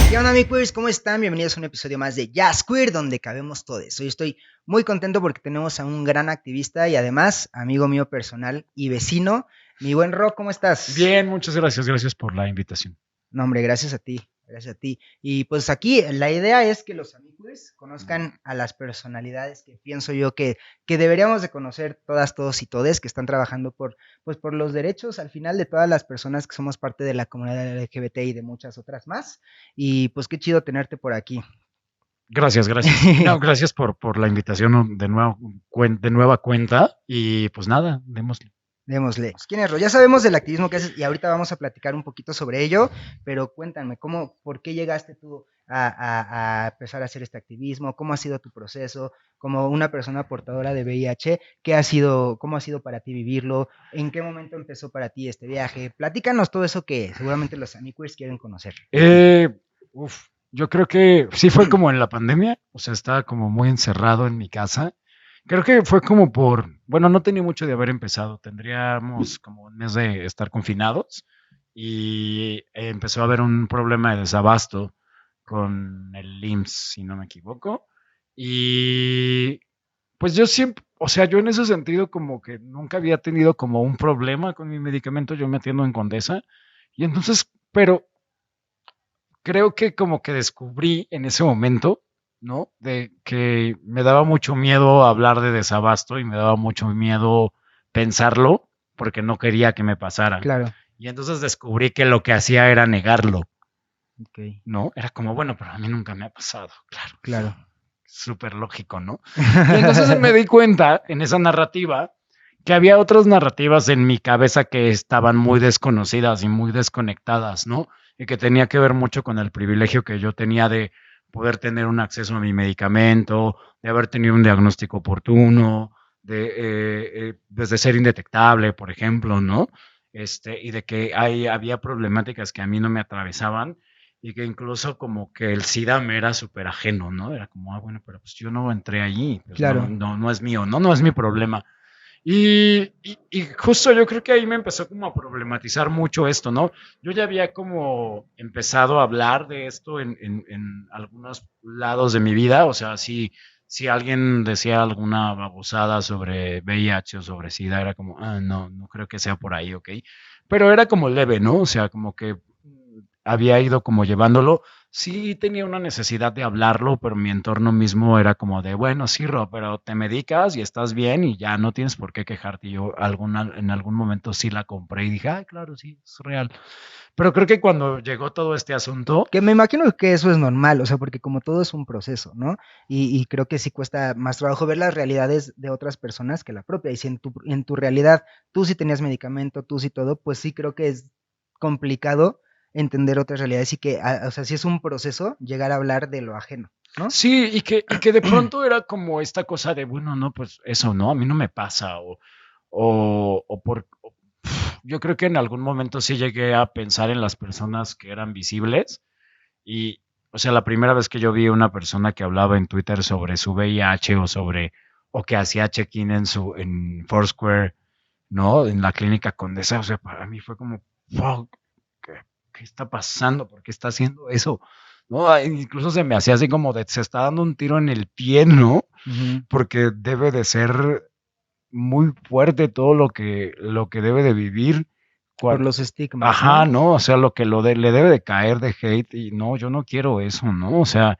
¿Qué onda, mi queers? ¿Cómo están? Bienvenidos a un episodio más de Jazz Queer, donde cabemos todos. Hoy estoy muy contento porque tenemos a un gran activista y además amigo mío personal y vecino. Mi buen Rock, ¿cómo estás? Bien, muchas gracias. Gracias por la invitación. No, hombre, gracias a ti, gracias a ti. Y pues aquí la idea es que los amigos conozcan a las personalidades que pienso yo que deberíamos de conocer todas, todos y todes que están trabajando pues, por los derechos al final de todas las personas que somos parte de la comunidad LGBT y de muchas otras más. Y pues qué chido tenerte por aquí. Gracias, gracias. No, gracias por la invitación de nuevo, de nueva cuenta. Y pues nada, démosle. Démosle. Pues, ¿quién es Ro? Ya sabemos del activismo que haces y ahorita vamos a platicar un poquito sobre ello, pero cuéntame, ¿por qué llegaste tú a empezar a hacer este activismo? ¿Cómo ha sido tu proceso? Como una persona portadora de VIH, cómo ha sido para ti vivirlo? ¿En qué momento empezó para ti este viaje? Platícanos todo eso que seguramente los amiqueers quieren conocer. Eh, yo creo que sí fue como en la pandemia. O sea, estaba como muy encerrado en mi casa. Creo que fue como bueno, no tenía mucho de haber empezado. Tendríamos como un mes de estar confinados y empezó a haber un problema de desabasto con el IMSS, si no me equivoco. Y pues yo siempre, o sea, yo en ese sentido como que nunca había tenido como un problema con mi medicamento, yo me atiendo en Condesa. Y entonces, pero creo que como que descubrí en ese momento, ¿no? De que me daba mucho miedo hablar de desabasto y me daba mucho miedo pensarlo porque no quería que me pasara. Claro, Y entonces descubrí que lo que hacía era negarlo, ok, ¿no? Era como, bueno, pero a mí nunca me ha pasado, claro. claro. Súper lógico, ¿no? Y entonces me di cuenta en esa narrativa que había otras narrativas en mi cabeza que estaban muy desconocidas y muy desconectadas, ¿no? Y que tenía que ver mucho con el privilegio que yo tenía de poder tener un acceso a mi medicamento, de haber tenido un diagnóstico oportuno, desde ser indetectable, por ejemplo, ¿no? Y de que había problemáticas que a mí no me atravesaban y que incluso como que el SIDA me era súper ajeno, ¿no? Era como, bueno, pero pues yo no entré allí, pues no, Claro, no, no es mío, no, no es mi problema. Y justo yo creo que ahí me empezó como a problematizar mucho esto, ¿no? Yo ya había como empezado a hablar de esto en algunos lados de mi vida, o sea, si alguien decía alguna babosada sobre VIH o sobre SIDA, era como, no, no creo que sea por ahí, ¿ok? Pero era como leve, ¿no? O sea, como que había ido como llevándolo. Sí tenía una necesidad de hablarlo, pero mi entorno mismo era como de, bueno, sí, Ro, pero te medicas y estás bien y ya no tienes por qué quejarte. Y yo en algún momento sí la compré y dije, claro, sí, es real. Pero creo que cuando llegó todo este asunto, que me imagino que eso es normal, o sea, porque como todo es un proceso, ¿no? Y creo que sí cuesta más trabajo ver las realidades de otras personas que la propia. Y si en tu realidad tú sí tenías medicamento, tú sí todo, pues sí creo que es complicado entender otras realidades y que, o sea, sí es un proceso llegar a hablar de lo ajeno, ¿no? sí, y que de pronto era como esta cosa de, bueno, no, pues eso, ¿no? A mí no me pasa, yo creo que en algún momento sí llegué a pensar en las personas que eran visibles. Y, o sea, la primera vez que yo vi una persona que hablaba en Twitter sobre su VIH o que hacía check-in en Foursquare, ¿no? En la clínica Condesa, o sea, para mí fue como, fuck, ¿qué, qué está pasando? ¿Por qué está haciendo eso? ¿No? Incluso se me hacía así como de, se está dando un tiro en el pie, ¿no? Ujú. Porque debe de ser muy fuerte todo lo que debe de vivir. Por Cuando, los estigmas, ajá, ¿no? ¿no? O sea, lo que le debe de caer de hate y no, yo no quiero eso, ¿no? O sea,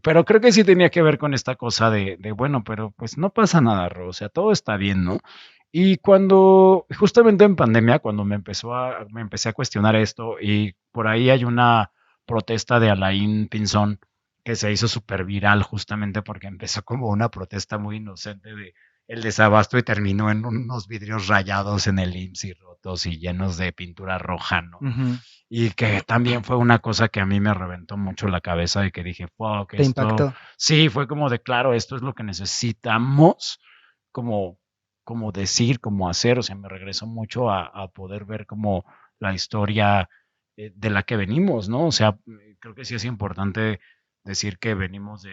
pero creo que sí tenía que ver con esta cosa bueno, pero pues no pasa nada, Ro, o sea, todo está bien, ¿no? Y justamente en pandemia, cuando me empecé a cuestionar esto y por ahí hay una protesta de Alain Pinzón que se hizo súper viral justamente porque empezó como una protesta muy inocente de el desabasto y terminó en unos vidrios rayados en el IMSS y rotos y llenos de pintura roja, ¿no? Ujú. Y que también fue una cosa que a mí me reventó mucho la cabeza y que dije, fuck, Te esto, impactó. sí, fue como de, claro, esto es lo que necesitamos como, como decir, como hacer, o sea, me regresó mucho a poder ver como la historia de la que venimos, ¿no? O sea, creo que sí es importante decir que venimos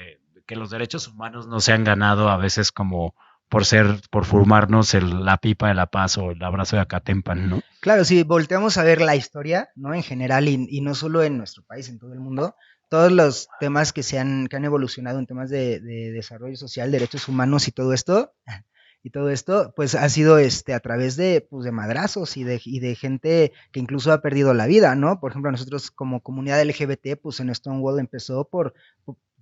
que los derechos humanos no se han ganado a veces como por fumarnos la pipa de la paz o el abrazo de Acatempan, ¿no? Claro, si volteamos a ver la historia, ¿no? En general y no solo en nuestro país, en todo el mundo, todos los temas que han evolucionado en temas de desarrollo social, derechos humanos y todo esto, pues ha sido a través de, pues, de madrazos y de gente que incluso ha perdido la vida, ¿no? Por ejemplo, nosotros como comunidad LGBT, pues en Stonewall empezó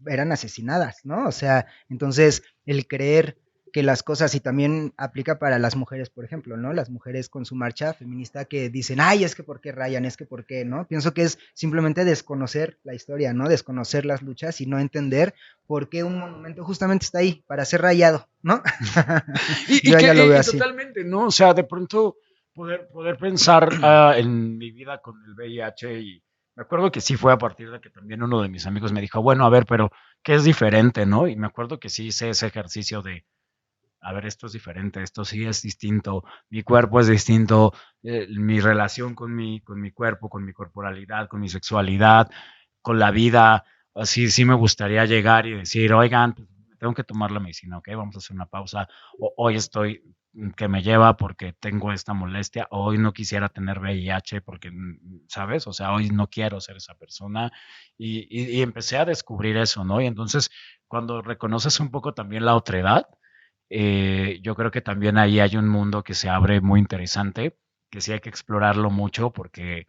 eran asesinadas, ¿no? O sea, entonces el creer que las cosas, y también aplica para las mujeres, por ejemplo, ¿no? Las mujeres con su marcha feminista que dicen, ay, es que por qué rayan, es que por qué, ¿no? Pienso que es simplemente desconocer la historia, ¿no? Desconocer las luchas y no entender por qué un monumento justamente está ahí, para ser rayado, ¿no? Yo ya lo veo así. Totalmente, ¿no? O sea, de pronto poder pensar en mi vida con el VIH y me acuerdo que sí fue a partir de que también uno de mis amigos me dijo, bueno, a ver, pero ¿qué es diferente, no? Y me acuerdo que sí hice ese ejercicio de a ver, esto es diferente, esto sí es distinto, mi cuerpo es distinto, mi relación con mi cuerpo, con mi corporalidad, con mi sexualidad, con la vida, así sí me gustaría llegar y decir, oigan, pues, tengo que tomar la medicina, ok, vamos a hacer una pausa, hoy estoy que me lleva porque tengo esta molestia, hoy no quisiera tener VIH porque, ¿sabes? O sea, hoy no quiero ser esa persona y empecé a descubrir eso, ¿no? Y entonces, cuando reconoces un poco también la otredad, yo creo que también ahí hay un mundo que se abre muy interesante, que sí hay que explorarlo mucho porque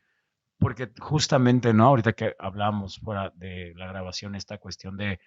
justamente, ¿no? Ahorita que hablábamos fuera de la grabación, esta cuestión de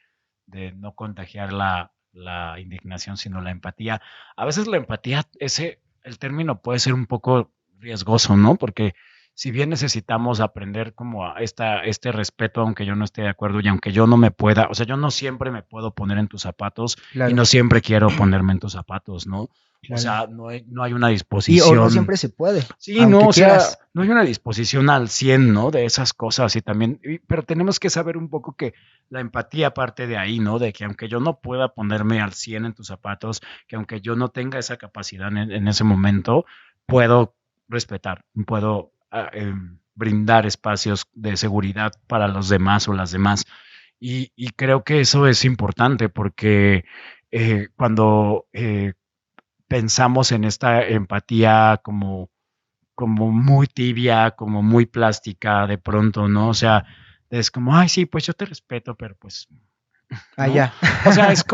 no contagiar la indignación, sino la empatía. A veces la empatía, el término puede ser un poco riesgoso, ¿no? Porque si bien necesitamos aprender como a este respeto, aunque yo no esté de acuerdo y aunque yo no me pueda, o sea, yo no siempre me puedo poner en tus zapatos y Claro, no siempre quiero ponerme en tus zapatos, ¿no? O claro. sea, no hay una Y o no disposición. siempre se puede, Sí, no, aunque o sea, quieras. no hay una disposición al 100, ¿no? De esas cosas y también, pero tenemos que saber un poco que la empatía parte de ahí, ¿no? De que aunque yo no pueda ponerme al 100 en tus zapatos, que aunque yo no tenga esa capacidad en ese momento, puedo respetar, puedo brindar espacios de seguridad para los demás o las demás. Y creo que eso es importante porque cuando pensamos en esta empatía como muy tibia, como muy plástica de pronto, ¿no? O sea, es como, ay, sí, pues yo te respeto, pero pues, ¿no? Allá. O sea, es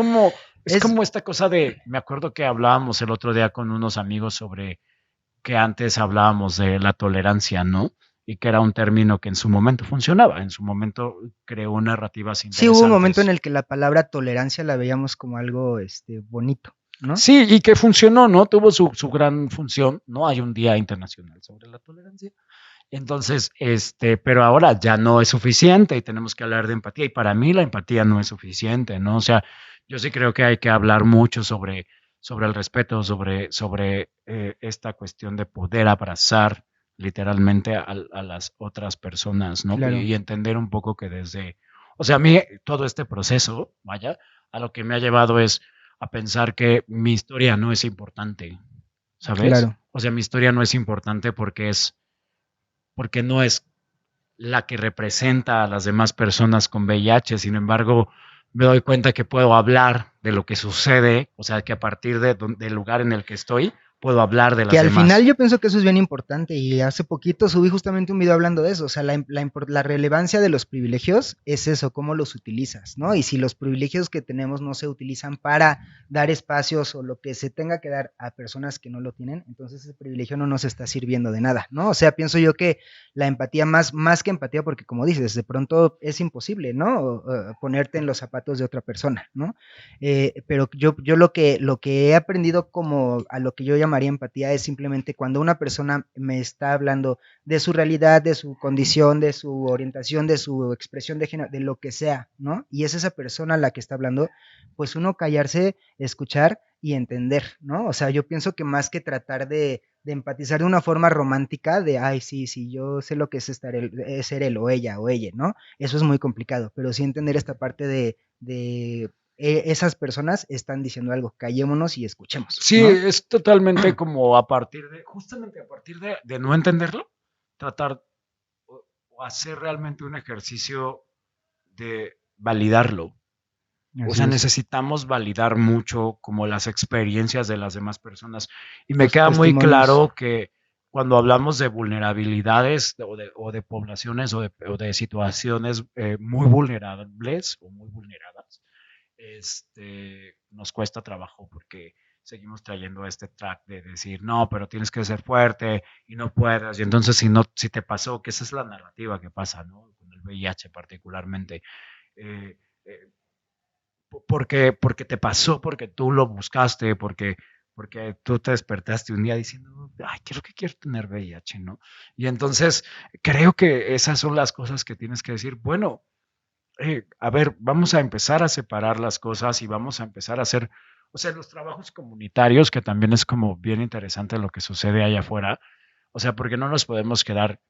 Es, como esta cosa de, me acuerdo que hablábamos el otro día con unos amigos sobre que antes hablábamos de la tolerancia, ¿no? Y que era un término que en su momento funcionaba, en su momento creó narrativas sí, hubo un momento en interesantes. el que la palabra tolerancia la veíamos como algo bonito, ¿no? Sí, y que funcionó, ¿no? Tuvo su gran función, ¿no? Hay un Día Internacional sobre la Tolerancia. Entonces, pero ahora ya no es suficiente y tenemos que hablar de empatía. Y para mí la empatía no es suficiente, ¿no? O sea, yo sí creo que hay que hablar mucho sobre el respeto, sobre esta cuestión de poder abrazar literalmente a las otras personas, ¿no? Claro. Y entender un poco que o sea, a mí todo este proceso, vaya, a lo que me ha llevado es a pensar que mi historia no es importante, ¿sabes? Claro. O sea, mi historia no es importante porque no es la que representa a las demás personas con VIH. Sin embargo, me doy cuenta que puedo hablar de lo que sucede, o sea, que a partir del lugar en el que estoy, puedo hablar de Que las al final demás. yo pienso que eso es bien importante y hace poquito subí justamente un video hablando de eso, o sea, la relevancia de los privilegios es eso, cómo los utilizas, ¿no? Y si los privilegios que tenemos no se utilizan para dar espacios o lo que se tenga que dar a personas que no lo tienen, entonces ese privilegio no nos está sirviendo de nada, ¿no? O sea, pienso yo que la empatía más que empatía, porque como dices, de pronto es imposible, ¿no? Ponerte en los zapatos de otra persona, ¿no? Pero yo lo que he aprendido como a lo que yo llamaría empatía es simplemente cuando una persona me está hablando de su realidad, de su condición, de su orientación, de su expresión de género, de lo que sea, ¿no? Y es esa persona la que está hablando, pues uno callarse, escuchar y entender, ¿no? O sea, yo pienso que más que tratar de empatizar de una forma romántica, de, ay, sí, sí, yo sé lo que es ser él o ella, ¿no? Eso es muy complicado, pero sí entender esta parte de esas personas están diciendo algo, callémonos y escuchemos, Sí, ¿no? es totalmente como justamente a partir de no entenderlo, tratar o hacer realmente un ejercicio de validarlo. O Así sea, es. necesitamos validar mucho como las experiencias de las demás personas. Y me Los queda muy testimonios. claro que cuando hablamos de vulnerabilidades o de poblaciones o de situaciones muy vulnerables o muy vulneradas, nos cuesta trabajo porque seguimos trayendo este track de decir, no, pero tienes que ser fuerte y no puedes. Y entonces si te pasó, que esa es la narrativa que pasa, ¿no? Con el VIH particularmente. Eh, eh, porque te pasó, porque tú lo buscaste, porque tú te despertaste un día diciendo, ay, quiero que quiero tener VIH, ¿no? Y entonces creo que esas son las cosas que tienes que decir, bueno, a ver, vamos a empezar a separar las cosas y vamos a empezar a hacer, o sea, los trabajos comunitarios, que también es como bien interesante lo que sucede allá afuera, o sea, porque no nos podemos quedar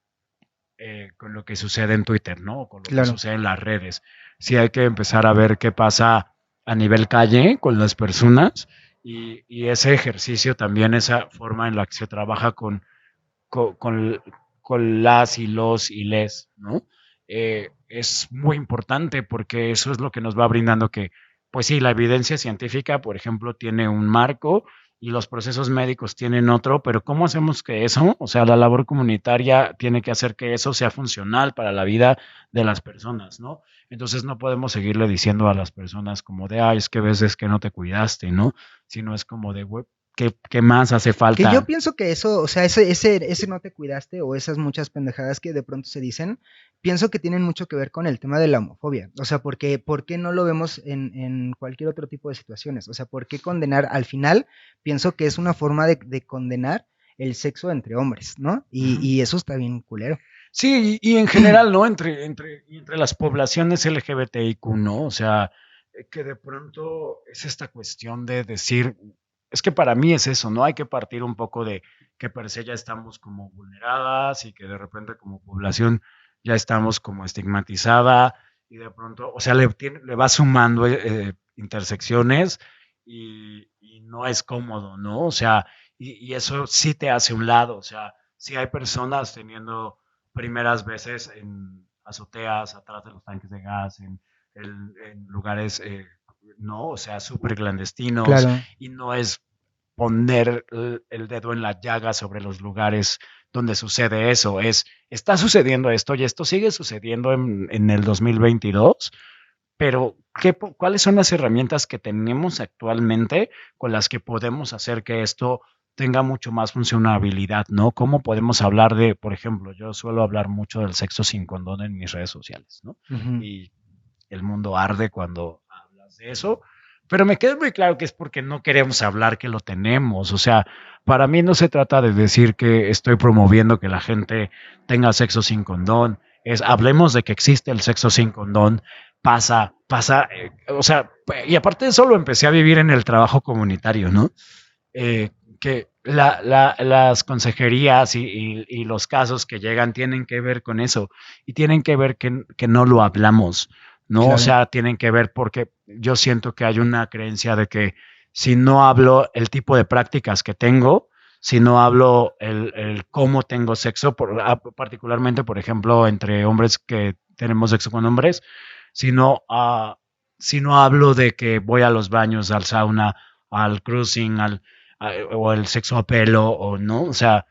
con lo que sucede en Twitter, ¿no? O con lo que Claro. sucede en las redes. Sí hay que empezar a ver qué pasa a nivel calle con las personas y ese ejercicio también, esa forma en la que se trabaja con, con, con las y los y les, ¿no? Es muy importante porque eso es lo que nos va brindando que, pues sí, la evidencia científica, por ejemplo, tiene un marco y los procesos médicos tienen otro, pero ¿cómo hacemos que eso, o sea, la labor comunitaria tiene que hacer que eso sea funcional para la vida de las personas, ¿no? Entonces no podemos seguirle diciendo a las personas como de, ay, es que ves, es que no te cuidaste, ¿no? Sino es como de, güey, ¿qué más hace Que yo falta? pienso que eso, o sea, ese no te cuidaste o esas muchas pendejadas que de pronto se dicen, pienso que tienen mucho que ver con el tema de la homofobia. O sea, porque, ¿por qué no lo vemos en cualquier otro tipo de situaciones? O sea, ¿por qué condenar? Al final, pienso que es una forma de condenar el sexo entre hombres, ¿no? Ujú. Y eso está bien culero. Sí, y en general, ¿no? Entre las poblaciones LGBTIQ, ¿no? O sea, que de pronto es esta cuestión de decir, es que para mí es eso, ¿no? Hay que partir un poco de que per se ya estamos como vulneradas y que de repente como población ya estamos como estigmatizada y de pronto, o sea, le va sumando intersecciones y no es cómodo, ¿no? O sea, y eso sí te hace un lado, o sea, sí hay personas teniendo primeras veces en azoteas, atrás de los tanques de gas, en lugares, no, o sea, súper clandestinos, Claro. y no es poner el dedo en la llaga sobre los lugares donde sucede eso, está sucediendo esto y esto sigue sucediendo en el 2022, pero ¿cuáles son las herramientas que tenemos actualmente con las que podemos hacer que esto tenga mucho más funcionabilidad, ¿no? ¿Cómo podemos hablar de, por ejemplo, yo suelo hablar mucho del sexo sin condón en mis redes sociales, ¿no? Ujú. Y el mundo arde cuando hablas de eso, pero me queda muy claro que es porque no queremos hablar que lo tenemos, o sea, para mí no se trata de decir que estoy promoviendo que la gente tenga sexo sin condón, es hablemos de que existe el sexo sin condón, o sea, y aparte de eso lo empecé a vivir en el trabajo comunitario, ¿no? Que las consejerías y los casos que llegan tienen que ver con eso y tienen que ver que no lo hablamos, ¿no? O Claro. sea, tienen que ver porque yo siento que hay una creencia de que si no hablo el tipo de prácticas que tengo, si no hablo el cómo tengo sexo, particularmente, por ejemplo, entre hombres que tenemos sexo con hombres, si no, si no hablo de que voy a los baños, al sauna, al cruising, o el sexo a pelo, o no, o sea,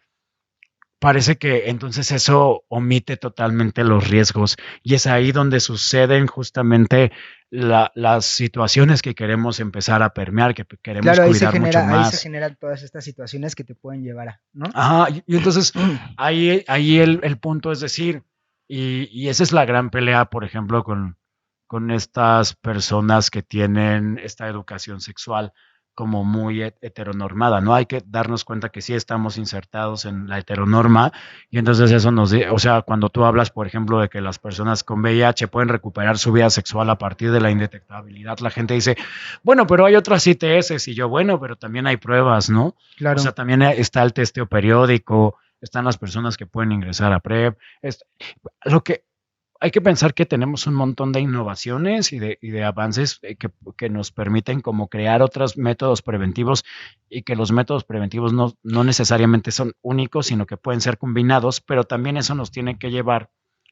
parece que entonces eso omite totalmente los riesgos y es ahí donde suceden justamente las situaciones que queremos empezar a permear, que queremos Claro, cuidar mucho ahí se más. generan todas estas situaciones que te pueden llevar a, ¿no? Ajá, y entonces ahí el punto es decir, y esa es la gran pelea, por ejemplo, con estas personas que tienen esta educación sexual como muy heteronormada, ¿no? Hay que darnos cuenta que sí estamos insertados en la heteronorma y entonces eso o sea, cuando tú hablas, por ejemplo, de que las personas con VIH pueden recuperar su vida sexual a partir de la indetectabilidad, la gente dice, bueno, pero hay otras ITS y yo, bueno, pero también hay pruebas, ¿no? O sea, Claro. también está el testeo periódico, están las personas que pueden ingresar a PrEP. Lo que hay que pensar que tenemos un montón de innovaciones y de avances que nos permiten como crear otros métodos preventivos y que los métodos preventivos no necesariamente son únicos, sino que pueden ser combinados, pero también eso nos tiene que llevar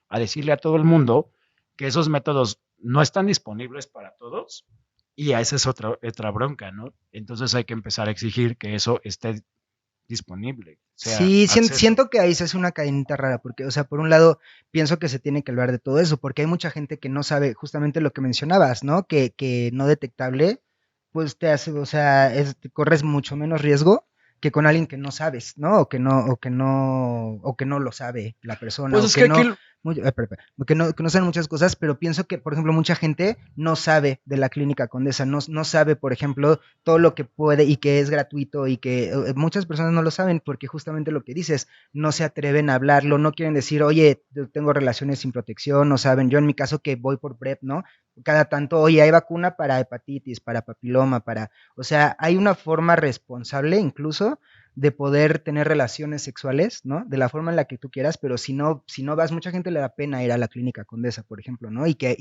a decirle a todo el mundo que esos métodos no están disponibles para todos y esa es otra bronca, ¿no? Entonces hay que empezar a exigir que eso esté disponible, sea Sí, acceso. siento que ahí se hace una cadenita rara, porque, o sea, por un lado, pienso que se tiene que hablar de todo eso, porque hay mucha gente que no sabe justamente lo que mencionabas, ¿no? Que no detectable, pues te hace, o sea, te corres mucho menos riesgo que con alguien que no sabes, ¿no? O que no lo sabe la persona, Pues o es que que aquí, no, que no saben muchas cosas, pero pienso que, por ejemplo, mucha gente no sabe de la Clínica Condesa, no sabe, por ejemplo, todo lo que puede y que es gratuito y que muchas personas no lo saben porque justamente lo que dices, no se atreven a hablarlo, no quieren decir, oye, yo tengo relaciones sin protección, no saben, yo en mi caso que voy por PrEP, ¿no? Cada tanto, oye, hay vacuna para hepatitis, para papiloma, o sea, hay una forma responsable incluso de poder tener relaciones sexuales, ¿no? De la forma en la que tú quieras, pero si no vas, mucha gente le da pena ir a la Clínica Condesa, por ejemplo, ¿no? Y que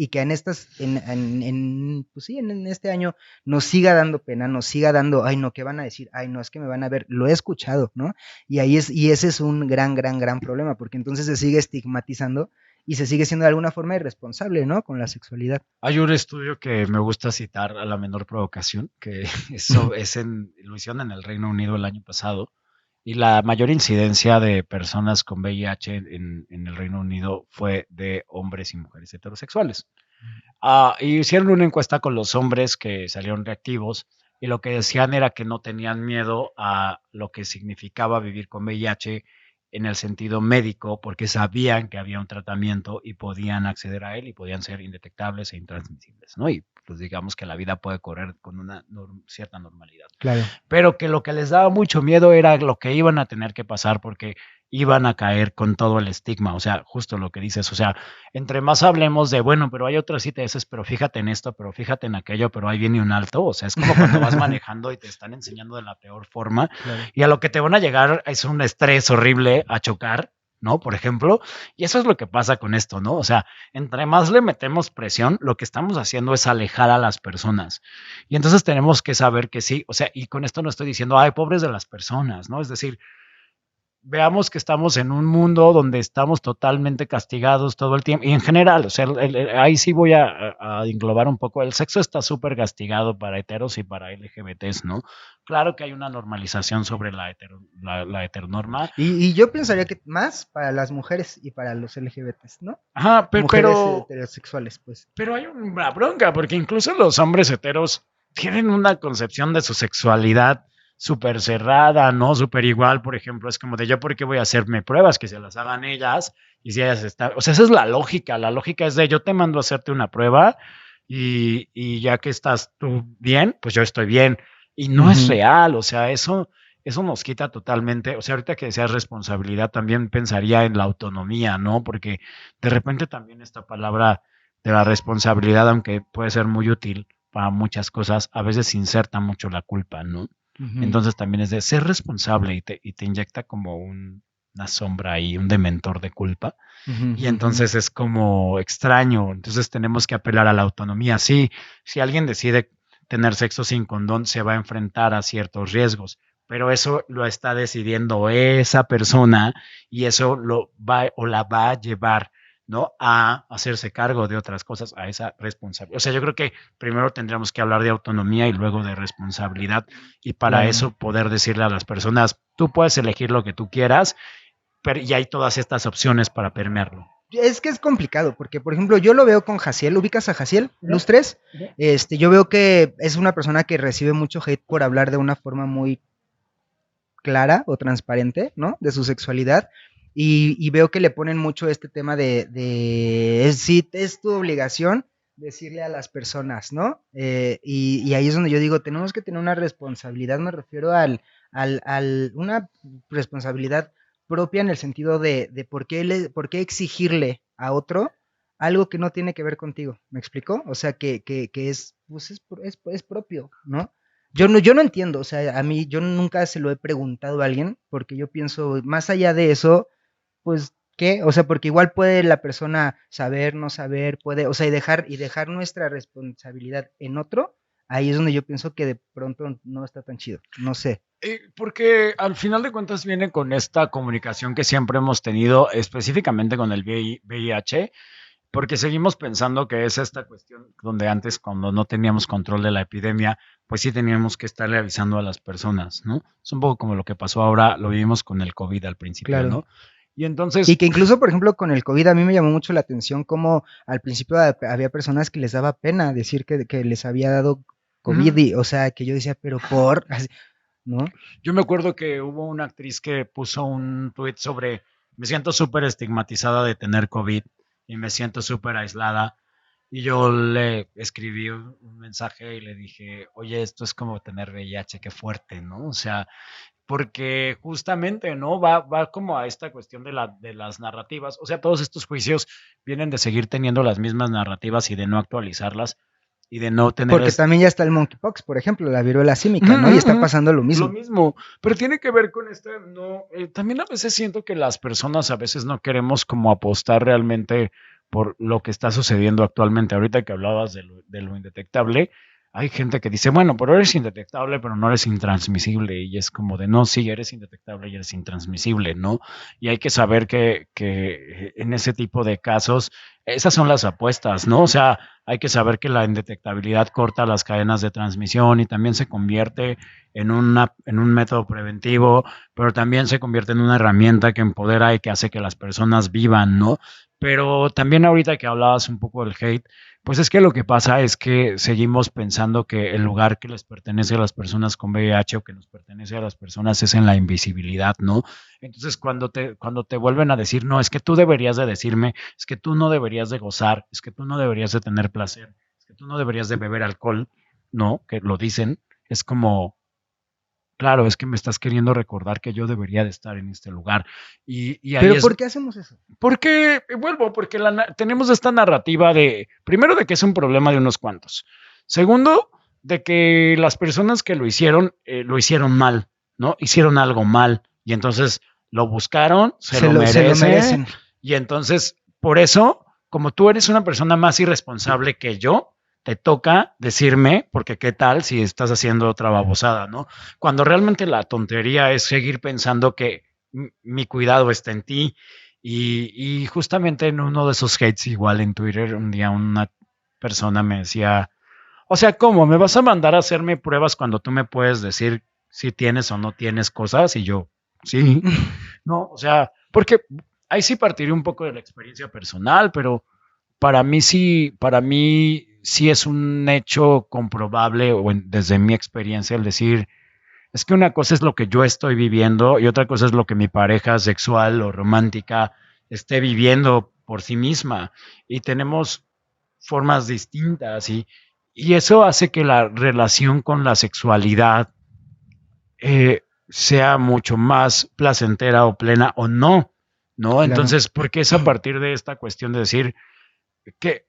pues sí, en este año nos siga dando pena, nos siga dando, ay no, ¿qué van a decir? Ay no, es que me van a ver, lo he escuchado, ¿no? Y ese es un gran, gran, gran problema, porque entonces se sigue estigmatizando y se sigue siendo de alguna forma irresponsable, ¿no? Con la sexualidad. hay un estudio que me gusta citar a la menor provocación, que lo hicieron en el Reino Unido el año pasado, y la mayor incidencia de personas con VIH en el Reino Unido fue de hombres y mujeres heterosexuales. Y hicieron una encuesta con los hombres que salieron reactivos y lo que decían era que no tenían miedo a lo que significaba vivir con VIH en el sentido médico porque sabían que había un tratamiento y podían acceder a él y podían ser indetectables e intransmisibles, ¿no? Y pues digamos que la vida puede correr con una cierta normalidad, Claro. pero que lo que les daba mucho miedo era lo que iban a tener que pasar porque iban a caer con todo el estigma, o sea, justo lo que dices, o sea, entre más hablemos de, bueno, pero hay otras ITS, pero fíjate en esto, pero fíjate en aquello, pero ahí viene un alto, o sea, es como cuando vas manejando y te están enseñando de la peor forma Claro. y a lo que te van a llegar es un estrés horrible a chocar, ¿no? Por ejemplo, y eso es lo que pasa con esto, ¿no? O sea, entre más le metemos presión, lo que estamos haciendo es alejar a las personas. Y entonces tenemos que saber que sí, o sea, y con esto no estoy diciendo, ay, pobres de las personas, ¿no? Es decir, veamos que estamos en un mundo donde estamos totalmente castigados todo el tiempo. Y en general, o sea, ahí sí voy a englobar un poco. El sexo está súper castigado para heteros y para LGBTs, ¿no? Claro que hay una normalización sobre la heteronorma. Y yo pensaría que más para las mujeres y para los LGBTs, ¿no? Ajá, Mujeres heterosexuales, pues. pero hay una bronca, porque incluso los hombres heteros tienen una concepción de su sexualidad súper cerrada, ¿no? Súper igual, por ejemplo, es como de yo, ¿por qué voy a hacerme pruebas? Que se las hagan ellas, y si ellas están, o sea, esa es la lógica es de yo te mando a hacerte una prueba, y ya que estás tú bien, pues yo estoy bien, y no es Ujú. real, o sea, eso nos quita totalmente, o sea, ahorita que decías responsabilidad, también pensaría en la autonomía, ¿no? Porque de repente también esta palabra de la responsabilidad, aunque puede ser muy útil para muchas cosas, a veces inserta mucho la culpa, ¿no? Ujú. Entonces también es de ser responsable y te inyecta como una sombra y un dementor de culpa. Ujú, Y ujú. entonces es como extraño. Entonces tenemos que apelar a la autonomía. Sí, si alguien decide tener sexo sin condón, se va a enfrentar a ciertos riesgos, pero eso lo está decidiendo esa persona y eso lo va o la va a llevar, ¿no? A hacerse cargo de otras cosas, a esa responsabilidad. O sea, yo creo que primero tendríamos que hablar de autonomía y luego de responsabilidad y para Claro. eso poder decirle a las personas, tú puedes elegir lo que tú quieras, pero y hay todas estas opciones para permearlo. Es que es complicado, porque por ejemplo, yo lo veo con Jaciel, ¿ubicas a Jaciel Ujú, Lustres? ujú. Yo veo que es una persona que recibe mucho hate por hablar de una forma muy clara o transparente, ¿no? De su sexualidad. Y veo que le ponen mucho este tema sí, es tu obligación decirle a las personas, ¿no? Y ahí es donde yo digo, tenemos que tener una responsabilidad, me refiero una responsabilidad propia en el sentido de por qué exigirle a otro algo que no tiene que ver contigo, ¿me explicó? O sea, que pues es propio, ¿no? Yo no entiendo, o sea, a mí yo nunca se lo he preguntado a alguien, porque yo pienso, más allá de eso, pues, ¿qué? O sea, porque igual puede la persona saber, no saber, puede, o sea, y dejar nuestra responsabilidad en otro, ahí es donde yo pienso que de pronto no está tan chido, no sé. Porque al final de cuentas viene con esta comunicación que siempre hemos tenido, específicamente con el VIH, porque seguimos pensando que es esta cuestión donde antes, cuando no teníamos control de la epidemia, pues sí teníamos que estarle avisando a las personas, ¿no? Es un poco como lo que pasó ahora, lo vivimos con el COVID al principio, Claro. ¿no? Y Y entonces, que incluso, por ejemplo, con el COVID a mí me llamó mucho la atención cómo al principio había personas que les daba pena decir que les había dado COVID, ujú, y, o sea, que yo decía, pero por, así, ¿no? yo me acuerdo que hubo una actriz que puso un tweet sobre, me siento súper estigmatizada de tener COVID y me siento súper aislada. Y yo le escribí un mensaje y le dije, oye, esto es como tener VIH, qué fuerte, ¿no? O sea, porque justamente, ¿no? Va como a esta cuestión de las narrativas. O sea, todos estos juicios vienen de seguir teniendo las mismas narrativas y de no actualizarlas y de no tener Porque también ya está el monkeypox, por ejemplo, la viruela símica, ¿no? Y está pasando lo lo mismo. mismo, pero tiene que ver con esta, no, también a veces siento que las personas a veces no queremos como apostar realmente por lo que está sucediendo actualmente. Ahorita que hablabas de lo indetectable, hay gente que dice, bueno, pero eres indetectable, pero no eres intransmisible. Y es como de, no, sí, eres indetectable y eres intransmisible, ¿no? Y hay que saber que en ese tipo de casos, esas son las apuestas, ¿no? O sea, hay que saber que la indetectabilidad corta las cadenas de transmisión y también se convierte en un método preventivo, pero también se convierte en una herramienta que empodera y que hace que las personas vivan, ¿no? Pero también ahorita que hablabas un poco del hate, pues es que lo que pasa es que seguimos pensando que el lugar que les pertenece a las personas con VIH o que nos pertenece a las personas es en la invisibilidad, ¿no? Entonces cuando te vuelven a decir, no, es que tú deberías de decirme, es que tú no deberías de gozar, es que tú no deberías de tener placer, es que tú no deberías de beber alcohol, ¿no? Que lo dicen, es como, claro, es que me estás queriendo recordar que yo debería de estar en este lugar. Y ahí Pero es ¿por qué hacemos eso? porque, vuelvo, porque tenemos esta narrativa de, primero, de que es un problema de unos cuantos. Segundo, de que las personas que lo hicieron mal, ¿no? Hicieron algo mal y entonces lo buscaron, Se lo merece merecen. y entonces, por eso, como tú eres una persona más irresponsable que yo, te toca decirme, porque qué tal si estás haciendo otra babosada, ¿no? Cuando realmente la tontería es seguir pensando que mi cuidado está en ti, y justamente en uno de esos hates, igual en Twitter, un día una persona me decía, o sea, ¿cómo? ¿Me vas a mandar a hacerme pruebas cuando tú me puedes decir si tienes o no tienes cosas? Y yo, sí, no, o sea, porque ahí sí partiría un poco de la experiencia personal, pero para mí sí es un hecho comprobable, o desde mi experiencia, el decir, es que una cosa es lo que yo estoy viviendo y otra cosa es lo que mi pareja sexual o romántica esté viviendo por sí misma. Y tenemos formas distintas y eso hace que la relación con la sexualidad sea mucho más placentera o plena o no, ¿no? Claro. Entonces, porque es a partir de esta cuestión de decir que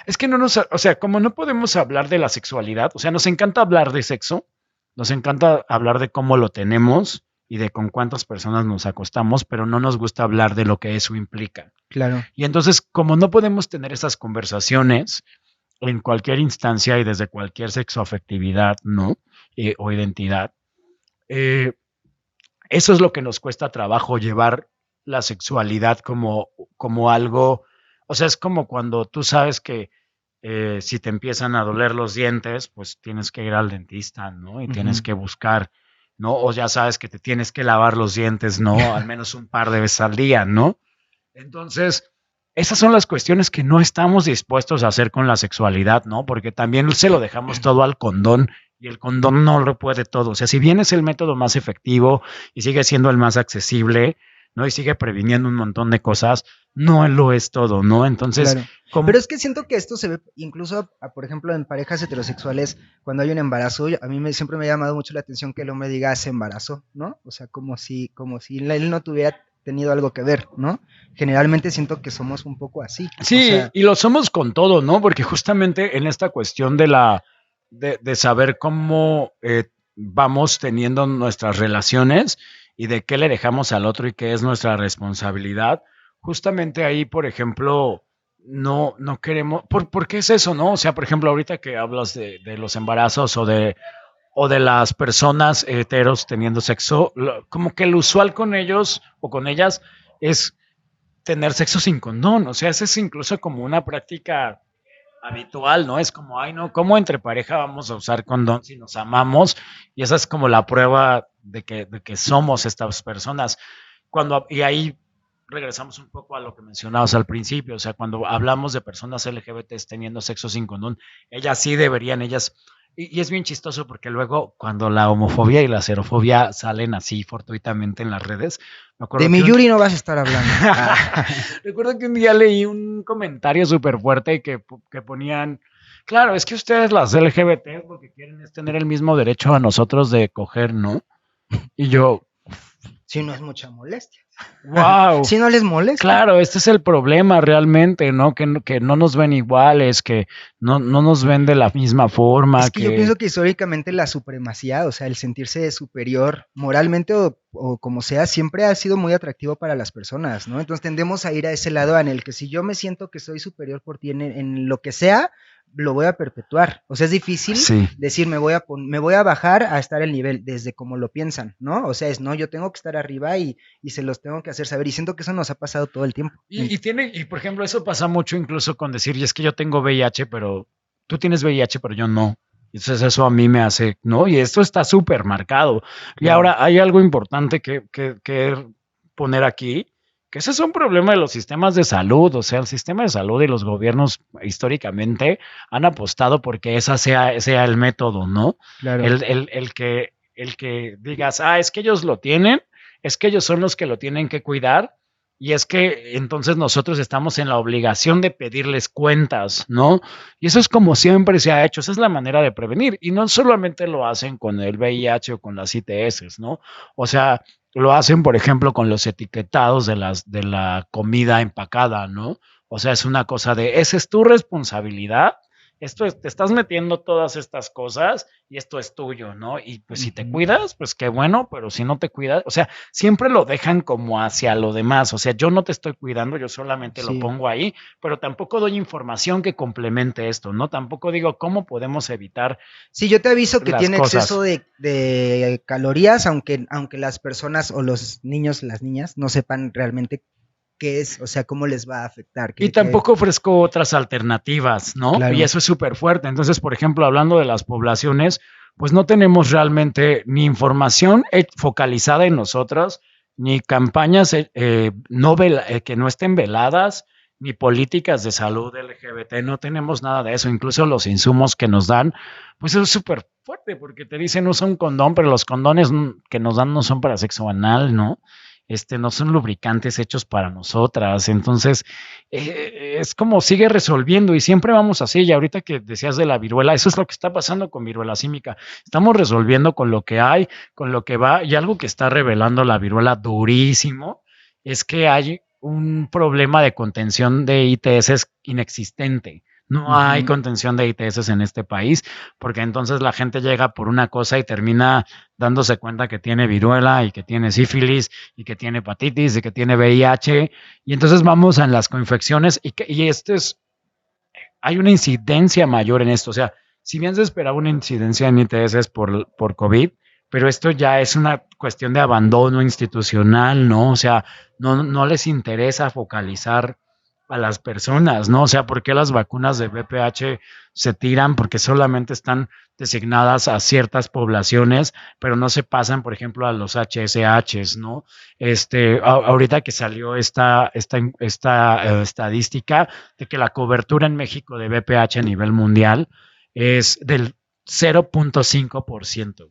es que no nos, o sea, como no podemos hablar de la sexualidad, o sea, nos encanta hablar de sexo, nos encanta hablar de cómo lo tenemos y de con cuántas personas nos acostamos, pero no nos gusta hablar de lo que eso implica. Claro. Y entonces, como no podemos tener esas conversaciones en cualquier instancia y desde cualquier sexoafectividad, ¿no? O identidad, eh, eso es lo que nos cuesta trabajo llevar la sexualidad como algo, o sea, es como cuando tú sabes que si te empiezan a doler los dientes, pues tienes que ir al dentista, ¿no? Y tienes Ujú. que buscar, ¿no? O ya sabes que te tienes que lavar los dientes, ¿no? Al menos un par de veces al día, ¿no? Entonces, esas son las cuestiones que no estamos dispuestos a hacer con la sexualidad, ¿no? Porque también se lo dejamos todo al condón y el condón no lo puede todo. O sea, si bien es el método más efectivo y sigue siendo el más accesible, ¿no? Y sigue previniendo un montón de cosas, no lo es todo, ¿no? Entonces, Claro. como, Pero es que siento que esto se ve incluso, por ejemplo, en parejas heterosexuales, cuando hay un embarazo, a mí siempre me ha llamado mucho la atención que el hombre diga se embarazó, ¿no? O sea, como si él no tuviera tenido algo que ver, ¿no? Generalmente siento que somos un poco así. O sí, sea, y lo somos con todo, ¿no? Porque justamente en esta cuestión de saber cómo vamos teniendo nuestras relaciones y de qué le dejamos al otro y qué es nuestra responsabilidad, justamente ahí, por ejemplo, no queremos, ¿por qué es eso, no? O sea, por ejemplo, ahorita que hablas de los embarazos o de las personas heteros teniendo sexo, como que el usual con ellos o con ellas es tener sexo sin condón. O sea, eso es incluso como una práctica habitual, ¿no? Es como, ay, no, ¿cómo entre pareja vamos a usar condón si nos amamos? Y esa es como la prueba de que somos estas personas. Y ahí regresamos un poco a lo que mencionabas al principio, o sea, cuando hablamos de personas LGBT teniendo sexo sin condón, ellas sí deberían, y es bien chistoso porque luego cuando la homofobia y la xerofobia salen así fortuitamente en las redes, me De acuerdo mi que Yuri no vas a estar hablando. Ah. recuerdo que un día leí un comentario súper fuerte que ponían, claro, es que ustedes las LGBT lo que quieren es tener el mismo derecho a nosotros de coger, ¿no? Y yo, Si no es mucha molestia. wow. Si no les molesta. Claro, este es el problema realmente, ¿no? Que no nos ven iguales, que no nos ven de la misma forma, Es que yo pienso que que históricamente la supremacía, o sea, el sentirse superior moralmente o como sea, siempre ha sido muy atractivo para las personas, ¿no? Entonces tendemos a ir a ese lado en el que si yo me siento que soy superior por ti en lo que sea, lo voy a perpetuar. O sea, es difícil sí. decir me voy a bajar a estar el nivel desde como lo piensan, ¿no? O sea, es no, yo tengo que estar arriba y se los tengo que hacer saber. Y siento que eso nos ha pasado todo el tiempo. Y por ejemplo, eso pasa mucho incluso con decir, y es que yo tengo VIH, pero tú tienes VIH, pero yo no. Entonces eso a mí me hace, ¿no? Y esto está súper marcado. Y Claro. ahora hay algo importante que poner aquí, que ese es un problema de los sistemas de salud. O sea, el sistema de salud y los gobiernos históricamente han apostado porque ese sea el método, ¿no? Claro. El que digas, es que ellos lo tienen, es que ellos son los que lo tienen que cuidar, y es que entonces nosotros estamos en la obligación de pedirles cuentas, ¿no? Y eso es como siempre se ha hecho, esa es la manera de prevenir. Y no solamente lo hacen con el VIH o con las ITS, ¿no? O sea, lo hacen, por ejemplo, con los etiquetados de la comida empacada, ¿no? O sea, es una cosa de, esa es tu responsabilidad, te estás metiendo todas estas cosas y esto es tuyo, ¿no? Y pues si te cuidas, pues qué bueno, pero si no te cuidas, o sea, siempre lo dejan como hacia lo demás. O sea, yo no te estoy cuidando, yo solamente lo Sí. pongo ahí, pero tampoco doy información que complemente esto, ¿no? Tampoco digo cómo podemos evitar Sí, yo te aviso que las tiene exceso cosas. de calorías, aunque las personas o los niños, las niñas, no sepan realmente qué es, o sea, cómo les va a afectar. Y tampoco ofrezco otras alternativas, ¿no? Y Claro, eso es súper fuerte. Entonces, por ejemplo, hablando de las poblaciones, pues no tenemos realmente ni información focalizada en nosotros, ni campañas que no estén veladas, ni políticas de salud LGBT. No tenemos nada de eso. Incluso los insumos que nos dan, pues eso es súper fuerte, porque te dicen usa un condón, pero los condones que nos dan no son para sexo anal, ¿no? No son lubricantes hechos para nosotras. Entonces, es como sigue resolviendo y siempre vamos así. Y ahorita que decías de la viruela, eso es lo que está pasando con viruela símica. Estamos resolviendo con lo que hay, con lo que va, y algo que está revelando la viruela durísimo es que hay un problema de contención de ITS inexistente. No hay contención de ITS en este país, porque entonces la gente llega por una cosa y termina dándose cuenta que tiene viruela y que tiene sífilis y que tiene hepatitis y que tiene VIH. Y entonces vamos a las coinfecciones y hay una incidencia mayor en esto. O sea, si bien se esperaba una incidencia en ITS por COVID, pero esto ya es una cuestión de abandono institucional, ¿no? O sea, no les interesa focalizar a las personas, ¿no? O sea, ¿por qué las vacunas de VPH se tiran? Porque solamente están designadas a ciertas poblaciones, pero no se pasan, por ejemplo, a los HSHs, ¿no? Ahorita que salió esta estadística de que la cobertura en México de VPH a nivel mundial es del 0.5%.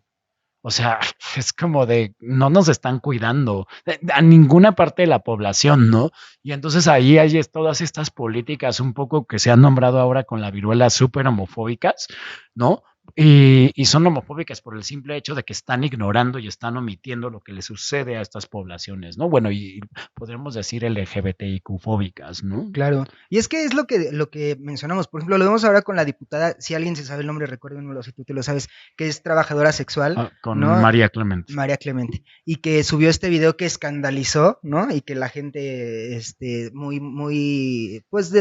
O sea, es como de no nos están cuidando a ninguna parte de la población, ¿no? Y entonces ahí hay todas estas políticas un poco que se han nombrado ahora con la viruela súper homofóbicas, ¿no? Y son homofóbicas por el simple hecho de que están ignorando y están omitiendo lo que le sucede a estas poblaciones, ¿no? Bueno, y podríamos decir LGBTIQ-fóbicas, ¿no? claro. Y es que es lo que mencionamos. Por ejemplo, lo vemos ahora con la diputada, si alguien se sabe el nombre, recuérdenmelo si tú te lo sabes, que es trabajadora sexual, Con ¿no? María Clement. María Clemente, y que subió este video que escandalizó, ¿no? Y que la gente, muy, muy, pues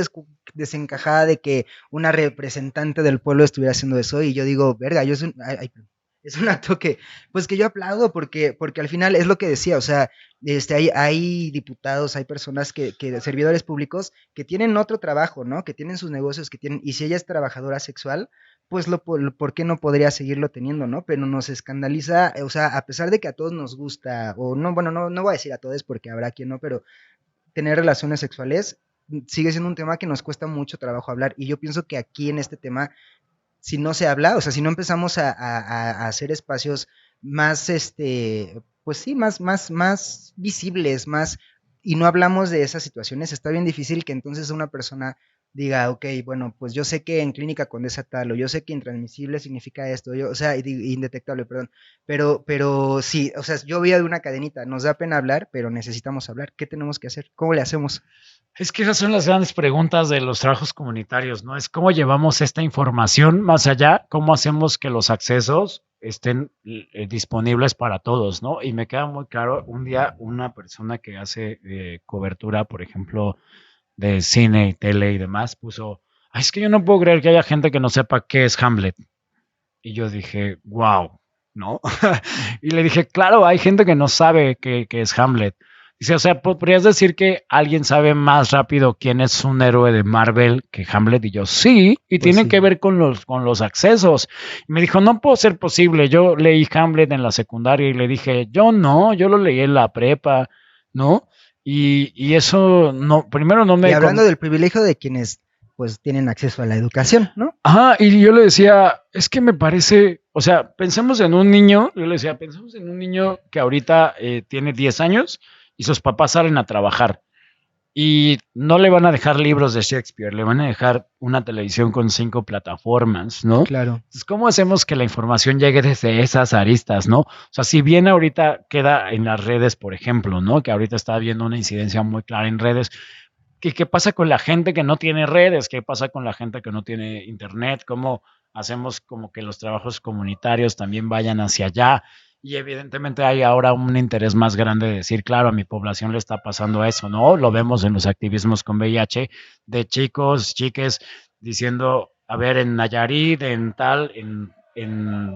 desencajada de que una representante del pueblo estuviera haciendo eso, y yo digo, verga, ay, es un acto que, pues que yo aplaudo porque al final es lo que decía, o sea, hay diputados, hay personas servidores públicos que tienen otro trabajo, ¿no? Que tienen sus negocios, y si ella es trabajadora sexual, pues ¿por qué no podría seguirlo teniendo, ¿no? Pero nos escandaliza, o sea, a pesar de que a todos nos gusta, o no, bueno, no voy a decir a todos porque habrá quien no, pero tener relaciones sexuales sigue siendo un tema que nos cuesta mucho trabajo hablar. Y yo pienso que aquí en este tema, si no se habla, o sea, si no empezamos a hacer espacios más, pues sí, más visibles, y no hablamos de esas situaciones, está bien difícil que entonces una persona diga, ok, bueno, pues yo sé que en clínica Condesa tal, o yo sé que intransmisible significa esto, o sea, indetectable, perdón, pero sí, o sea, yo vi de una cadenita, nos da pena hablar, pero necesitamos hablar, ¿qué tenemos que hacer? ¿Cómo le hacemos? Es que esas son las grandes preguntas de los trabajos comunitarios, ¿no? Es cómo llevamos esta información más allá, cómo hacemos que los accesos estén disponibles para todos, ¿no? Y me queda muy claro, un día una persona que hace cobertura, por ejemplo, de cine y tele y demás, puso, "Ay, es que yo no puedo creer que haya gente que no sepa qué es Hamlet." Y yo dije, wow, ¿no? Y le dije, claro, hay gente que no sabe qué es Hamlet. Dice, o sea, ¿podrías decir que alguien sabe más rápido quién es un héroe de Marvel que Hamlet? Y yo, sí, y Pues tiene sí. que ver con los accesos. Y me dijo, no puedo ser posible. Yo leí Hamlet en la secundaria y le dije, yo no, yo lo leí en la prepa, ¿no? Y eso no, primero no Y me, hablando del privilegio de quienes pues tienen acceso a la educación, ¿no? ajá, y yo le decía, es que me parece, o sea, pensemos en un niño, yo le decía, pensemos en un niño que ahorita tiene 10 años y sus papás salen a trabajar y no le van a dejar libros de Shakespeare, le van a dejar una televisión con 5 plataformas, ¿no? Claro. Entonces, ¿cómo hacemos que la información llegue desde esas aristas, ¿no? O sea, si bien ahorita queda en las redes, por ejemplo, ¿no? Que ahorita está habiendo una incidencia muy clara en redes, ¿qué pasa con la gente que no tiene redes? ¿Qué pasa con la gente que no tiene internet? ¿Cómo hacemos como que los trabajos comunitarios también vayan hacia allá? Y evidentemente hay ahora un interés más grande de decir, claro, a mi población le está pasando eso, ¿no? Lo vemos en los activismos con VIH, de chicos, chiques, diciendo, a ver, en Nayarit, en tal, en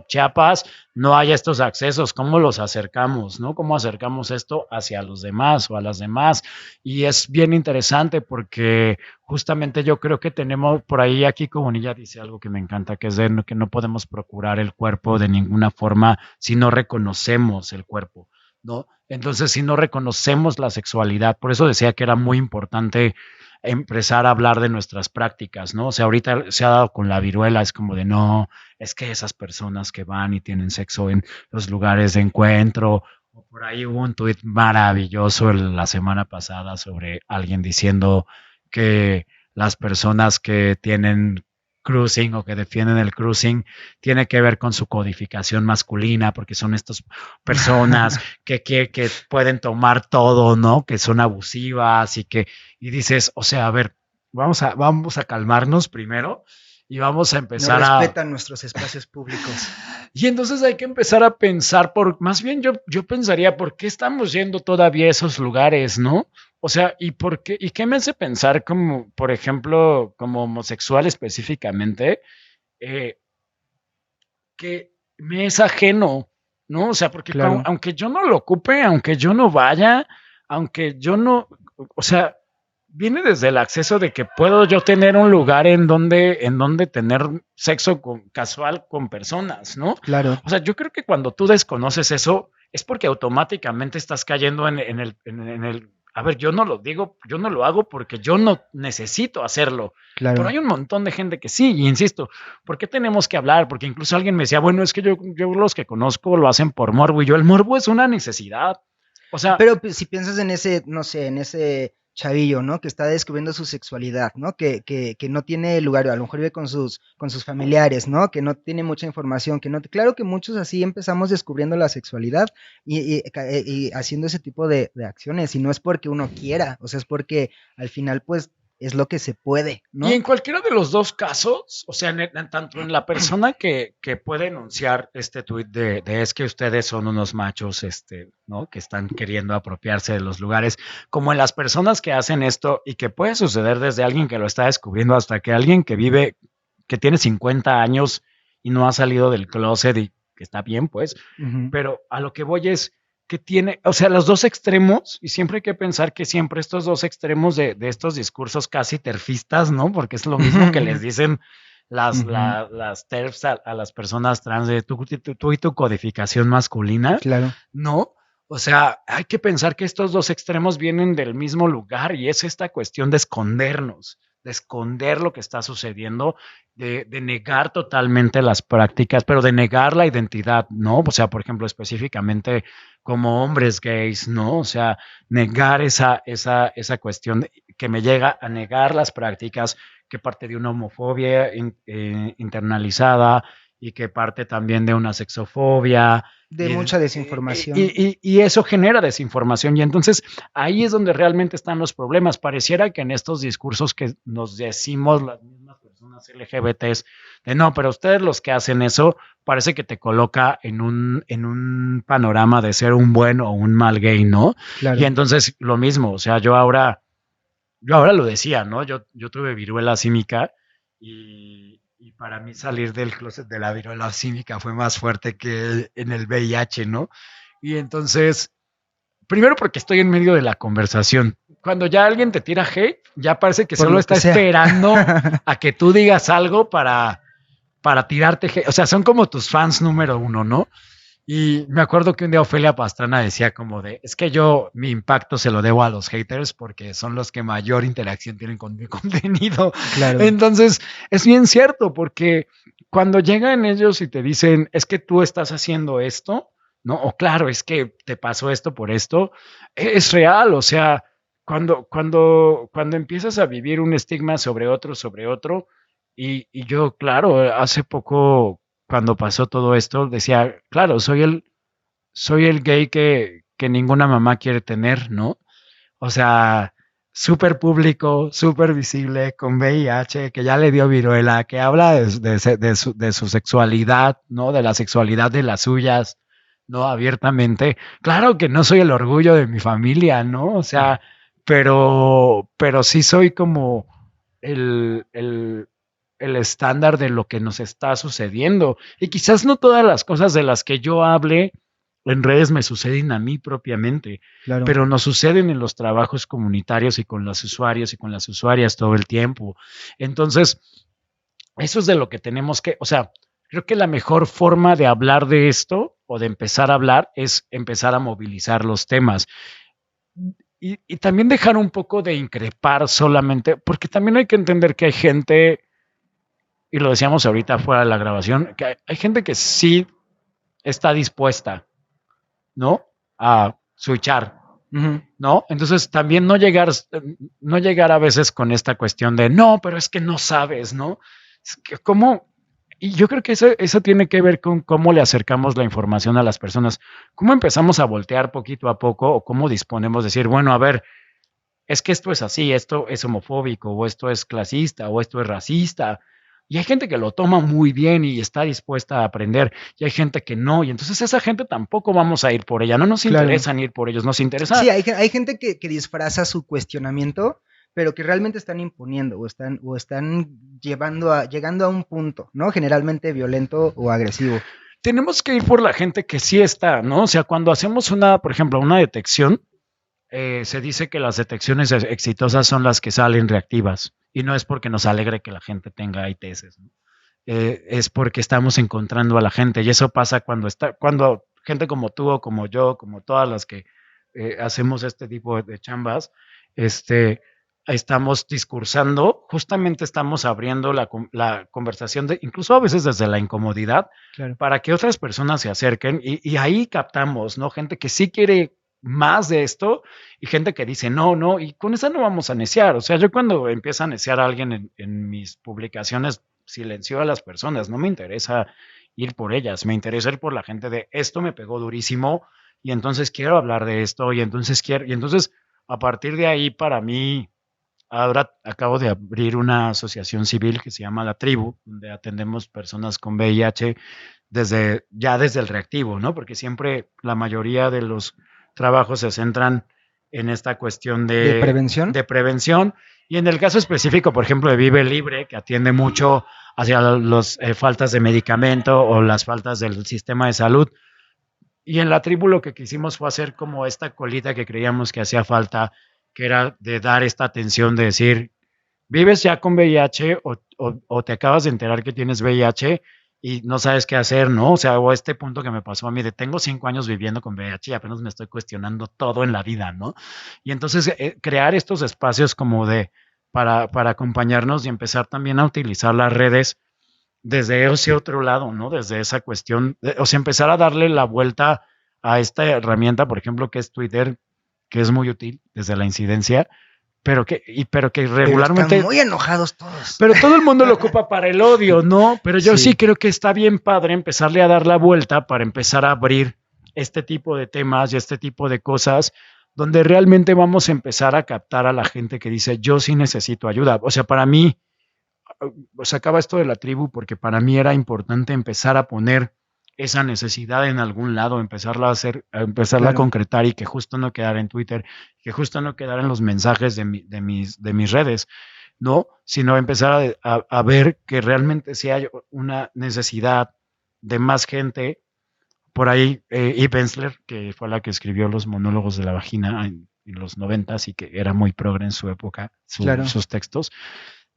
Chiapas, no hay estos accesos, ¿cómo los acercamos, no? ¿Cómo acercamos esto hacia los demás o a las demás? Y es bien interesante porque justamente yo creo que tenemos por ahí, aquí Comunilla dice algo que me encanta, que es de que no podemos procurar el cuerpo de ninguna forma si no reconocemos el cuerpo, ¿no? Entonces, si no reconocemos la sexualidad, por eso decía que era muy importante empezar a hablar de nuestras prácticas, ¿no? O sea, ahorita se ha dado con la viruela, es como de no, es que esas personas que van y tienen sexo en los lugares de encuentro, o por ahí hubo un tuit maravilloso la semana pasada sobre alguien diciendo que las personas que tienen cruising o que defienden el cruising tiene que ver con su codificación masculina, porque son estas personas que pueden tomar todo, ¿no? Que son abusivas y dices, o sea, a ver, vamos a calmarnos primero y vamos a No empezar a... respetan nuestros espacios públicos. Y entonces hay que empezar a pensar más bien yo pensaría, ¿por qué estamos yendo todavía a esos lugares, no? O sea, ¿y por qué? ¿Y qué me hace pensar como, por ejemplo, como homosexual específicamente, eh, que me es ajeno, ¿no? O sea, porque Claro. aunque yo no lo ocupe, aunque yo no vaya, aunque yo no, o sea, viene desde el acceso de que puedo yo tener un lugar en donde tener sexo casual con personas, ¿no? Claro. O sea, yo creo que cuando tú desconoces eso, es porque automáticamente estás cayendo en el, a ver, yo no lo digo, yo no lo hago porque yo no necesito hacerlo, pero Claro. hay un montón de gente que sí, y insisto, ¿por qué tenemos que hablar? Porque incluso alguien me decía, bueno, es que yo los que conozco lo hacen por morbo, y yo, el morbo es una necesidad. O sea, Pero pues, si piensas en ese, no sé, en ese chavillo, ¿no? Que está descubriendo su sexualidad, ¿no? Que no tiene lugar, a lo mejor vive con sus familiares, ¿no? Que no tiene mucha información, que no, claro que muchos así empezamos descubriendo la sexualidad y haciendo ese tipo de acciones, y no es porque uno quiera, o sea, es porque al final, pues, es lo que se puede, y ¿no? en cualquiera de los dos casos, o sea, tanto en la persona que puede enunciar este tuit de es que ustedes son unos machos, ¿no? Que están queriendo apropiarse de los lugares, como en las personas que hacen esto y que puede suceder desde alguien que lo está descubriendo hasta que alguien que vive, que tiene 50 años y no ha salido del closet que está bien, pues, Ujú. pero a lo que voy es que tiene, o sea, los dos extremos, y siempre hay que pensar que siempre estos dos extremos de estos discursos casi terfistas, ¿no? Porque es lo mismo que les dicen Ujú. las TERFs a las personas trans de tú y tu codificación masculina, Claro. ¿no? O sea, hay que pensar que estos dos extremos vienen del mismo lugar y es esta cuestión de escondernos, de esconder lo que está sucediendo, de negar totalmente las prácticas, pero de negar la identidad, ¿no? O sea, por ejemplo, específicamente como hombres gays, ¿no? O sea, negar esa cuestión que me llega a negar las prácticas, que parte de una homofobia internalizada y que parte también de una sexofobia De mucha desinformación. y eso genera desinformación. Y entonces ahí es donde realmente están los problemas. Pareciera que en estos discursos que nos decimos las mismas personas LGBTs, de no, pero ustedes los que hacen eso, parece que te coloca en un panorama de ser un buen o un mal gay, ¿no? Y Claro. entonces lo mismo, o sea, yo ahora lo decía, ¿no? Yo tuve viruela símica y para mí salir del closet de la viruela símica fue más fuerte que en el VIH, ¿no? Y entonces, primero porque estoy en medio de la conversación. Cuando ya alguien te tira hate, ya parece que Por solo lo que está sea. esperando a que tú digas algo para tirarte hate. O sea, son como tus fans número uno, ¿no? Y me acuerdo que un día Ofelia Pastrana decía como de, es que yo mi impacto se lo debo a los haters porque son los que mayor interacción tienen con mi contenido. Claro. Entonces, es bien cierto porque cuando llegan ellos y te dicen, es que tú estás haciendo esto, ¿no? O claro, es que te pasó esto por esto, es real, o sea, cuando empiezas a vivir un estigma sobre otro, y yo, claro, hace poco cuando pasó todo esto, decía, claro, soy el gay que ninguna mamá quiere tener, ¿no? O sea, súper público, súper visible, con VIH, que ya le dio viruela, que habla de su sexualidad, ¿no? De la sexualidad de las suyas, ¿no? Abiertamente. Claro que no soy el orgullo de mi familia, ¿no? O sea, pero sí soy como el, el, el estándar de lo que nos está sucediendo. Y quizás no todas las cosas de las que yo hable en redes me suceden a mí propiamente, Claro. pero nos suceden en los trabajos comunitarios y con los usuarios y con las usuarias todo el tiempo. Entonces, eso es de lo que tenemos que, o sea, creo que la mejor forma de hablar de esto o de empezar a hablar es empezar a movilizar los temas. Y también dejar un poco de increpar solamente, porque también hay que entender que hay gente, y lo decíamos ahorita fuera de la grabación, que hay gente que sí está dispuesta, ¿no? A switchar, Ujú. ¿no? Entonces también no llegar a veces con esta cuestión de, no, pero es que no sabes, ¿no? Es que cómo, y yo creo que eso tiene que ver con cómo le acercamos la información a las personas, cómo empezamos a voltear poquito a poco o cómo disponemos de decir, bueno, a ver, es que esto es así, esto es homofóbico, o esto es clasista, o esto es racista. Y hay gente que lo toma muy bien y está dispuesta a aprender, y hay gente que no, y entonces esa gente tampoco vamos a ir por ella, no nos Claro. interesan ir por ellos, nos interesa. Sí, hay gente que disfraza su cuestionamiento, pero que realmente están imponiendo o están llegando a un punto, ¿no? Generalmente violento o agresivo. Tenemos que ir por la gente que sí está, ¿no? O sea, cuando hacemos por ejemplo, una detección, se dice que las detecciones exitosas son las que salen reactivas, y no es porque nos alegre que la gente tenga ITS, ¿no? Es porque estamos encontrando a la gente y eso pasa cuando gente como tú o como yo, como todas las que hacemos este tipo de chambas, este, estamos discursando, justamente estamos abriendo la conversación, incluso a veces desde la incomodidad, Claro. para que otras personas se acerquen y ahí captamos, ¿no? Gente que sí quiere más de esto y gente que dice no, no, y con esa no vamos a neciar. O sea, yo cuando empieza a neciar a alguien en mis publicaciones, silencio a las personas, no me interesa ir por ellas, me interesa ir por la gente de esto me pegó durísimo y entonces quiero hablar de esto y entonces a partir de ahí para mí ahora acabo de abrir una asociación civil que se llama La Tribu, donde atendemos personas con VIH desde el reactivo, ¿no? Porque siempre la mayoría de los trabajos se centran en esta cuestión ¿De de prevención? prevención. Y en el caso específico, por ejemplo, de Vive Libre, que atiende mucho hacia las faltas de medicamento o las faltas del sistema de salud. Y en la tribu lo que quisimos fue hacer como esta colita que creíamos que hacía falta, que era de dar esta atención de decir, vives ya con VIH o te acabas de enterar que tienes VIH y no sabes qué hacer, ¿no? O sea, o este punto que me pasó a mí de tengo 5 años viviendo con VIH y apenas me estoy cuestionando todo en la vida, ¿no? Y entonces crear estos espacios como para acompañarnos y empezar también a utilizar las redes desde ese otro lado, ¿no? Desde esa cuestión, o sea, empezar a darle la vuelta a esta herramienta, por ejemplo, que es Twitter, que es muy útil desde la incidencia, pero que regularmente... Pero están muy enojados todos. Pero todo el mundo lo ocupa para el odio, ¿no? Pero yo sí creo que está bien padre empezarle a dar la vuelta para empezar a abrir este tipo de temas y este tipo de cosas donde realmente vamos a empezar a captar a la gente que dice, yo sí necesito ayuda. O sea, para mí, se acaba esto de la tribu porque para mí era importante empezar a poner esa necesidad en algún lado, empezarla a hacer, empezarla a concretar y que justo no quedara en Twitter, que justo no quedara en los mensajes de mis redes, ¿no? Sino empezar a ver que realmente sí hay una necesidad de más gente. Por ahí, Eve Ensler, que fue la que escribió los monólogos de la vagina en los 90s y que era muy progre en su época, sus textos,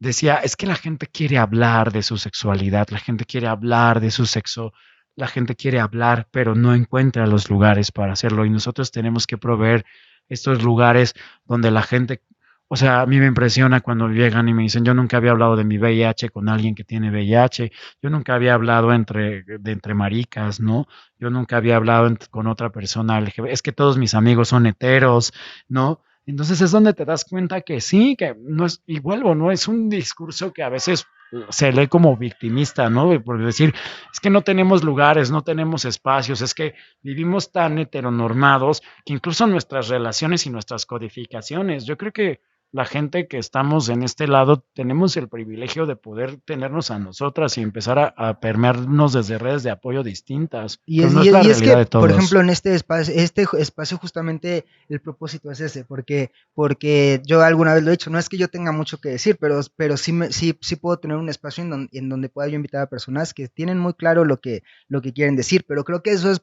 decía, es que la gente quiere hablar de su sexualidad, la gente quiere hablar de su sexo, la gente quiere hablar, pero no encuentra los lugares para hacerlo y nosotros tenemos que proveer estos lugares donde la gente, o sea, a mí me impresiona cuando llegan y me dicen, yo nunca había hablado de mi VIH con alguien que tiene VIH, yo nunca había hablado entre maricas, ¿no? Yo nunca había hablado con otra persona LGBT, es que todos mis amigos son heteros, ¿no? Entonces es donde te das cuenta que sí, que no es, y vuelvo, ¿no? Es un discurso que a veces se lee como victimista, ¿no? Por decir, es que no tenemos lugares, no tenemos espacios, es que vivimos tan heteronormados que incluso nuestras relaciones y nuestras codificaciones, yo creo que la gente que estamos en este lado tenemos el privilegio de poder tenernos a nosotras y empezar a permearnos desde redes de apoyo distintas. Y es, no y, es la y es realidad que, de todos. por ejemplo, en este espacio justamente el propósito es ese, porque yo alguna vez lo he dicho, no es que yo tenga mucho que decir, pero sí puedo tener un espacio en donde pueda yo invitar a personas que tienen muy claro lo que quieren decir, pero creo que eso es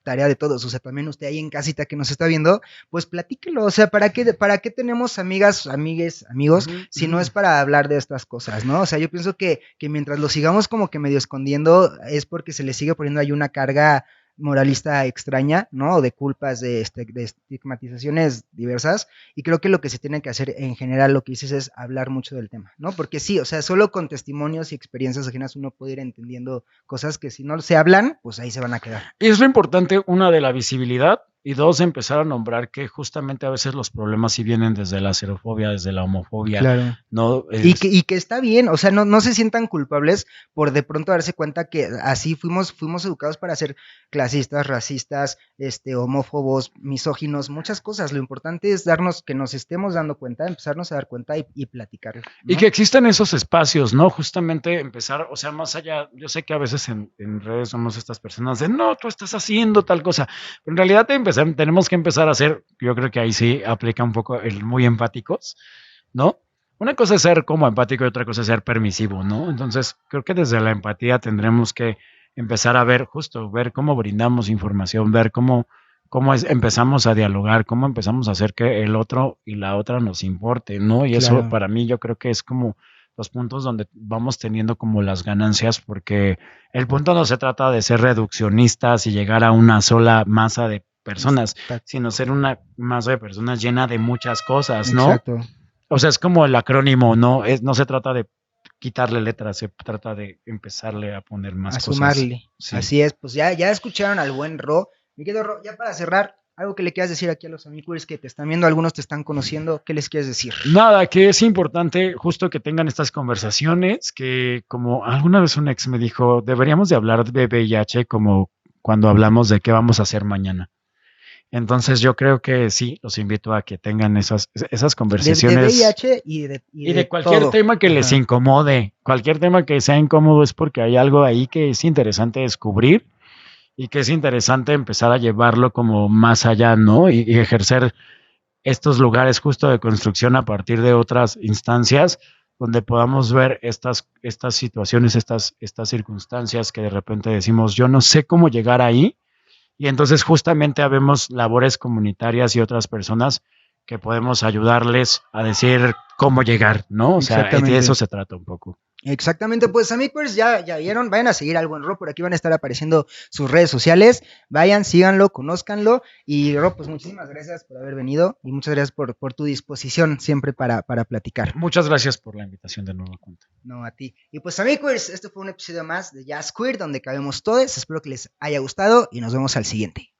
tarea de todos, o sea, también usted ahí en casita que nos está viendo, pues platíquelo, o sea, ¿para qué tenemos amigas, amigues, amigos, si no es para hablar de estas cosas, ¿no? O sea, yo pienso que mientras lo sigamos como que medio escondiendo, es porque se le sigue poniendo ahí una carga moralista extraña, ¿no? De culpas, de estigmatizaciones diversas, y creo que lo que se tiene que hacer en general, lo que dices es hablar mucho del tema, ¿no? Porque sí, o sea, solo con testimonios y experiencias ajenas uno puede ir entendiendo cosas que si no se hablan, pues ahí se van a quedar. Y es lo importante, una, de la visibilidad, y dos, empezar a nombrar que justamente a veces los problemas sí vienen desde la xerofobia, desde la homofobia. Claro. ¿No? Y que está bien, o sea, no se sientan culpables por de pronto darse cuenta que así fuimos educados para ser clasistas, racistas, homófobos, misóginos, muchas cosas. Lo importante es que nos estemos dando cuenta, empezarnos a dar cuenta y platicarlo, ¿no? Y que existan esos espacios, ¿no? Justamente empezar, o sea, más allá, yo sé que a veces en redes somos estas personas de, no, tú estás haciendo tal cosa, pero en realidad tenemos que empezar a hacer, yo creo que ahí sí aplica un poco el muy empáticos, ¿no? Una cosa es ser como empático y otra cosa es ser permisivo, ¿no? Entonces, creo que desde la empatía tendremos que empezar a ver cómo brindamos información, ver cómo empezamos a dialogar, cómo empezamos a hacer que el otro y la otra nos importe, ¿no? Y eso para mí yo creo que es como los puntos donde vamos teniendo como las ganancias, porque el punto no se trata de ser reduccionistas y llegar a una sola masa de personas, sino ser una masa de personas llena de muchas cosas, ¿no? Exacto. O sea, es como el acrónimo, no se trata de quitarle letras, se trata de empezarle a poner más cosas. Sumarle. Sí. Así es, pues ya escucharon al buen Ro. Mi querido Ro, ya para cerrar, algo que le quieras decir aquí a los amigos que te están viendo, algunos te están conociendo, ¿qué les quieres decir? Nada, que es importante justo que tengan estas conversaciones, que como alguna vez un ex me dijo, deberíamos de hablar de VIH como cuando hablamos de qué vamos a hacer mañana. Entonces yo creo que sí, los invito a que tengan esas conversaciones. De VIH y de cualquier todo. Tema que les incomode, cualquier tema que sea incómodo es porque hay algo ahí que es interesante descubrir y que es interesante empezar a llevarlo como más allá, ¿no? Y ejercer estos lugares justo de construcción a partir de otras instancias donde podamos ver estas situaciones, estas circunstancias que de repente decimos, yo no sé cómo llegar ahí, y entonces justamente habemos labores comunitarias y otras personas que podemos ayudarles a decir cómo llegar, ¿no? O sea, de eso se trata un poco. Exactamente, pues amigos, ya vieron, vayan a seguir al buen Ro, por aquí van a estar apareciendo sus redes sociales, vayan, síganlo, conózcanlo, y Ro, pues muchísimas gracias por haber venido, y muchas gracias por tu disposición siempre para platicar. Muchas gracias por la invitación de nuevo. No, a ti. Y pues amigos, este fue un episodio más de Jazz Queer, donde cabemos todos, espero que les haya gustado, y nos vemos al siguiente.